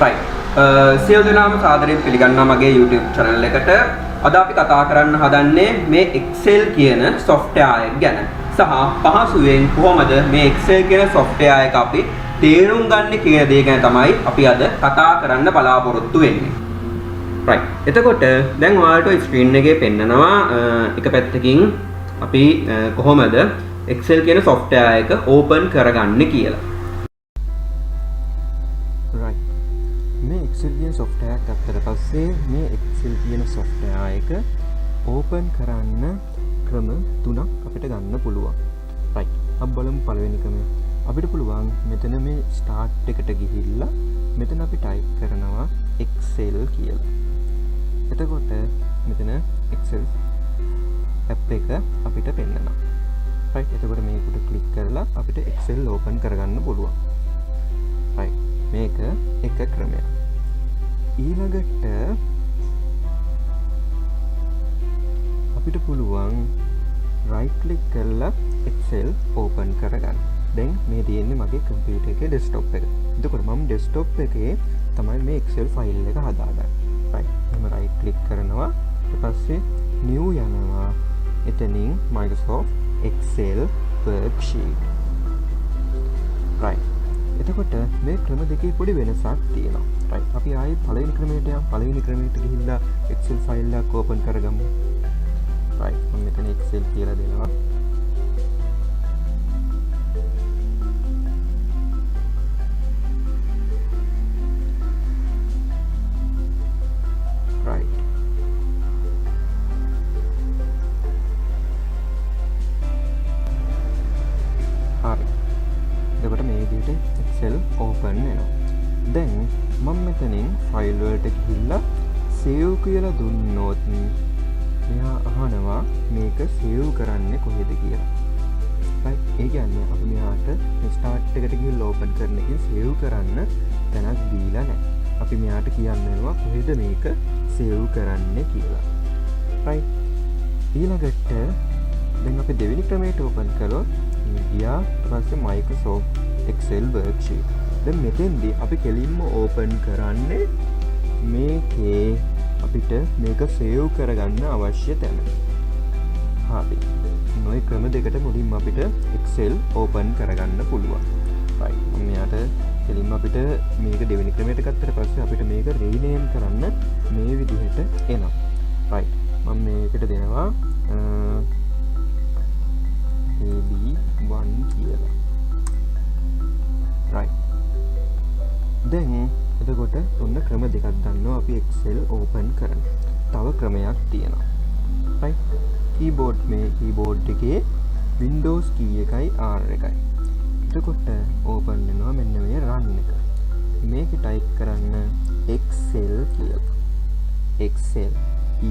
right. සියලු දෙනාම සාදරයෙන් පිළිගන්නවා මගේ YouTube channel එකට. අද අපි කතා කරන්න හදන්නේ මේ Excel කියන software එක ගැන. සහ පහසුවෙන් කොහොමද මේ Excel කියන software එක අපි තේරුම් ගන්න කියන දේ ගැන තමයි අපි අද කතා කරන්න බලාපොරොත්තු වෙන්නේ. right. එතකොට දැන් ඔයාලට screen එකේ පෙන්නනවා එක පැත්තකින් අපි කොහොමද Excel කියන software එක open කරගන්නේ කියලා. right. මේ Excel කියන software එක ගත්තට පස්සේ මේ Excel කියන software එක open කරන්න ක්‍රම තුනක් අපිට ගන්න පුළුවන්. right. අපි බලමු පළවෙනි ක්‍රමය. අපිට පුළුවන් මෙතන මේ start එකට ගිහිල්ලා මෙතන අපි type කරනවා Excel කියලා. එතකොට මෙතන Excel app එක අපිට පෙන්නනවා. right. එතකොට මේකට click කරලා අපිට Excel open කරගන්න පුළුවන්. right. මේක එක ක්‍රමයක්. ඊළඟට අපිට පුළුවන් right click කරලා Excel open කරගන්න. දැන් මේ තියෙන්නේ මගේ computer එකේ desktop එක. එතකොට මම desktop එකේ තමයි මේ Excel file එක හදාගන්නේ. right. මම right click කරනවා. ඊට පස්සේ new යනවා. එතනින් Microsoft Excel worksheet. right. එතකොට මේ ක්‍රම දෙකේ පොඩි වෙනසක් තියෙනවා. right. අපි ආයේ පළවෙනි ක්‍රමයට යමු. පළවෙනි ක්‍රමයට ගිහිල්ලා Excel file එක open කරගමු. right. මම මෙතන Excel කියලා දෙනවා. right. හරි. එතකොට මේ විදිහට Excel open වෙනවා. දැන් මම මෙතනින් file වලට ගිහිල්ලා save කියලා දුන්නොත් මෙයා අහනවා මේක save කරන්නේ කොහෙද කියලා. right. ඒ කියන්නේ අපි මෙයාට start එකට ගිහිල්ලා open කරන එකේ save කරන්න තැනක් දීලා නැහැ. අපි මෙයාට කියන්න වෙනවා කොහෙද මේක save කරන්නේ කියලා. right. ඊළඟට දැන් අපි දෙවෙනි ක්‍රමයට open කළොත් ගියා ඊට පස්සේ Microsoft Excel worksheet. දැන් මෙතෙන්දී අපි කෙලින්ම open කරන්නේ මේකේ අපිට මේක save කරගන්න අවශ්‍ය තැන. හරි. මේ ක්‍රම දෙකට මුලින්ම අපිට Excel open කරගන්න පුළුවන්. right. මෙයාට කෙලින්ම අපිට මේක දෙවෙනි ක්‍රමයට ගත්තට පස්සේ අපිට මේක rename කරන්න මේ විදිහට එනවා. right. මම මේකට දෙනවා AB1 කියලා. right. දැන් එතකොට ඔන්න ක්‍රම දෙකක් ගන්නවා අපි Excel open කරන්න. තව ක්‍රමයක් තියෙනවා. right. keyboard එකේ Windows key එකයි R එකයි. එතකොට open වෙනවා මෙන්න මේ run එක. මේක type කරන්න Excel කියලා. Excel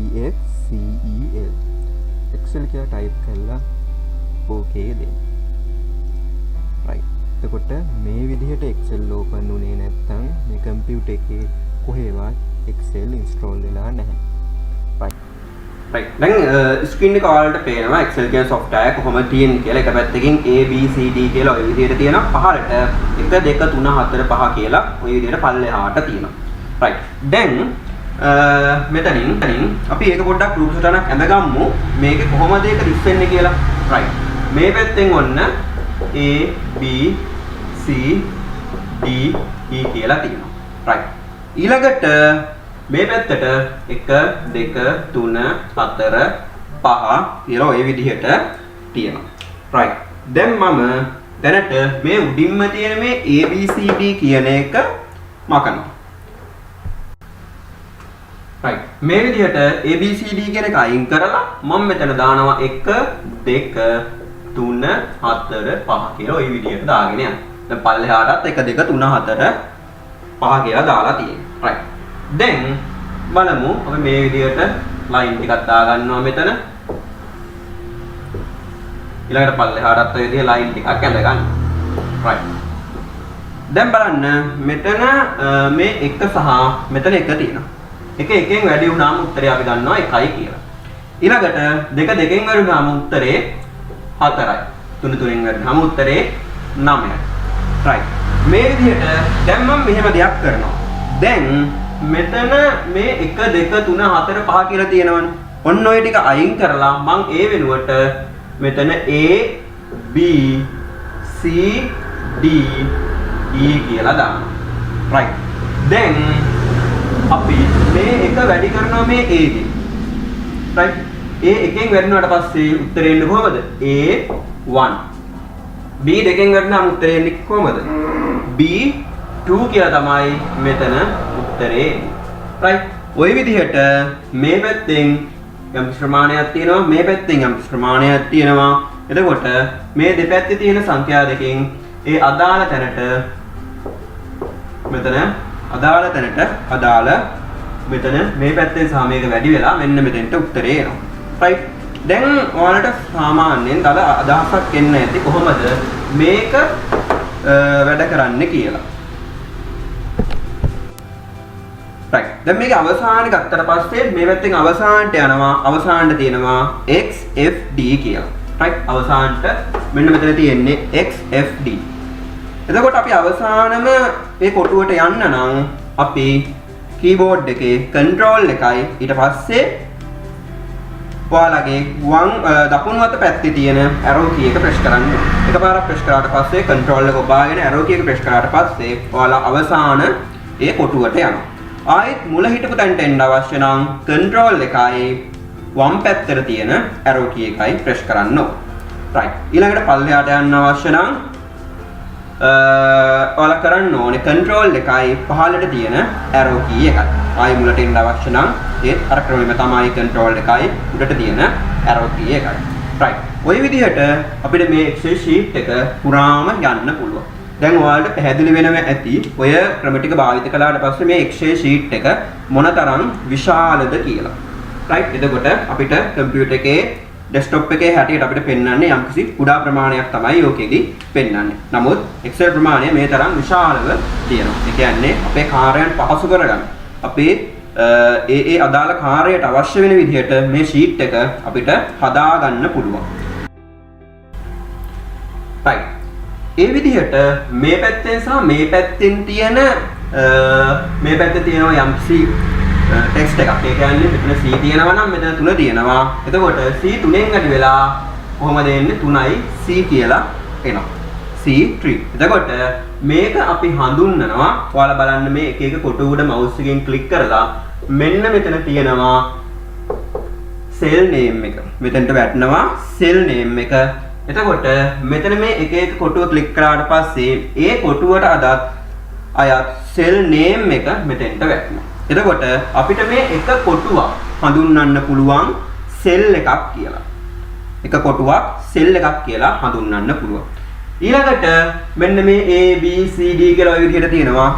EXCEL. Excel කියලා type කරලා okay දෙන්න. right. එතකොට මේ විදිහට Excel open වුණේ නැත්නම් මේ computer එකේ කොහෙවත් Excel install වෙලා නැහැ. right. right. දැන් screen එක ඔයාලට පේනවා Excel කියන software එක කොහොමද තියෙන්නේ කියලා. එක පැත්තකින් A B C D කියලා ওই විදිහට තියෙනවා. පහළට 1 2 3 4 5 කියලා ওই විදිහට පල්ලෙහාට තියෙනවා. right. දැන් මෙතනින් අපි ඒක පොඩ්ඩක් රූප සටහනක් ඇඳගමු. මේකේ කොහොමද ඒක රිස් වෙන්නේ කියලා. right. මේ පැත්තෙන් ඔන්න A B C D E කියලා තියෙනවා. right. ඊළඟට මේ පැත්තට 1 2 3 4 5 කියලා ওই විදිහට තියෙනවා. right. දැන් මම දැනට මේ උඩින්ම තියෙන මේ A B C D කියන එක මකනවා. right. මේ විදිහට A B C D කියන එක අයින් කරලා මම මෙතන දානවා 1 2 3 4 5 කියලා ওই විදිහට දාගෙන යනවා. දැන් පල්ලෙහාටත් 1 2 3 4 5 කියලා දාලා තියෙනවා. right. දැන් බලමු අපි මේ විදිහට line ටිකක් දා ගන්නවා මෙතන. ඊළඟට පල්ලෙහාටත් ඔය විදිහේ line ටිකක් ඇඳ ගන්න. right. දැන් බලන්න මෙතන මේ 1 සහ මෙතන 1 තියෙනවා. එක එකෙන් වැඩි වුණාම උත්තරය අපි දන්නවා 1යි කියලා. ඊළඟට 2 2කින් වැඩි වුණාම උත්තරේ 4යි. 3 3න් වැඩි වුණාම උත්තරේ 9යි. right. මේ විදිහට දැන් මම මෙහෙම දෙයක් කරනවා. දැන් මෙතන මේ 1 2 3 4 5 කියලා තියෙනවනේ. ඔන්න ඔය ටික අයින් කරලා මං ඒ වෙනුවට මෙතන A B C D E කියලා දානවා. right. දැන් අපි මේ එක වැඩි කරනවා මේ A ගෙන්. right. A එකෙන් වැඩිනුවාට පස්සේ උත්තරේ එන්නේ කොහමද? A1. B දෙකෙන් වැඩිනාම උත්තරේ එන්නේ කොහමද? B2 කියලා තමයි මෙතන උත්තරේ. right. ওই විදිහට මේ පැත්තෙන් යම් ප්‍රමාණයක් තියෙනවා මේ පැත්තෙන් යම් ප්‍රමාණයක් තියෙනවා. එතකොට මේ දෙපැත්තේ තියෙන සංඛ්‍යා දෙකෙන් ඒ අදාළ තැනට මෙතන අදාළ මෙතන මේ පැත්තෙන් සහ මේක වැඩි වෙලා මෙන්න මෙතෙන්ට උත්තරේ එනවා. right. දැන් ඔයාලට සාමාන්‍යයෙන් තව අදහසක් එන්න ඇති කොහොමද මේක වැඩ කරන්නේ කියලා. right. දැන් මේක අවසාන ගත්තට පස්සේ මේ පැත්තෙන් අවසානට යනවා අවසානට තියෙනවා XFD කියලා. right. අවසානට මෙන්න මෙතන තියෙන්නේ XFD. එතකොට අපි අවසානම මේ කොටුවට යන්න නම් අපි කීබෝඩ් එකේ control එකයි ඊට පස්සේ ඔයාලගේ දකුණු අත පැත්තේ තියෙන arrow key එක press කරන්න. එකපාරක් press කරාට පස්සේ control එක ඔබාගෙන arrow key එක press කරාට පස්සේ ඔයාලා අවසාන ඒ කොටුවට යනවා. ආයෙත් මුල හිටපු තැනට එන්න අවශ්‍ය නම් control එකයි වම් පැත්තට තියෙන arrow key එකයි press කරන්න ඕන. right. ඊළඟට පල්ලෙහාට යන්න අවශ්‍ය නම් ඔයාලා කරන්න ඕනේ control එකයි පහළට තියෙන arrow key එකයි. ආයෙ මුලට එන්න අවශ්‍ය නම් ඒ අර ක්‍රමෙම තමයි control එකයි උඩට තියෙන arrow key එකයි. right. ওই විදිහට අපිට මේ Excel sheet එක පුරාම යන්න පුළුවන්. දැන් ඔයාලට පැහැදිලි වෙනව ඇති ඔය ක්‍රම ටික භාවිත කළාට පස්සේ මේ Excel sheet එක මොනතරම් විශාලද කියලා. right. එතකොට අපිට computer එකේ desktop එකේ හැටියට අපිට පෙන්වන්නේ යම්කිසි කුඩා ප්‍රමාණයක් තමයි ඕකෙදි පෙන්වන්නේ. නමුත් Excel ප්‍රමාණය මේ තරම් විශාලව තියෙනවා. ඒ කියන්නේ අපේ කාර්යයන් පහසු කරගන්න. අපේ ඒ අදාළ කාර්යයට අවශ්‍ය වෙන විදිහට මේ sheet එක අපිට හදා ගන්න පුළුවන්. right. ඒ විදිහට මේ පැත්තෙන් සහ මේ පැත්තෙන් තියෙන මේ පැත්තේ තියෙනවා යම්කිසි ටෙක්ස්ට් එකක්. ඒ කියන්නේ මෙතන C තියෙනවා නම් මෙතන 3 තියෙනවා. එතකොට C 3ෙන් වැඩි වෙලා කොහොමද එන්නේ? 3යි C කියලා එනවා. C3. එතකොට මේක අපි හඳුන්වනවා. ඔයාලා බලන්න මේ එක එක කොටු උඩ mouse එකෙන් ක්ලික් කරලා මෙන්න මෙතන තියෙනවා cell name එක. මෙතනට වැටෙනවා cell name එක. එතකොට මෙතන මේ එක එක කොටුව ක්ලික් කරාට පස්සේ ඒ කොටුවට අයත් cell name එක මෙතෙන්ට වැටෙනවා. එතකොට අපිට මේ එක කොටුවක් හඳුන්වන්න පුළුවන් cell එකක් කියලා. එක කොටුවක් cell එකක් කියලා හඳුන්වන්න පුළුවන්. ඊළඟට මෙන්න මේ A B C D කියලා ඔය විදිහට තියෙනවා.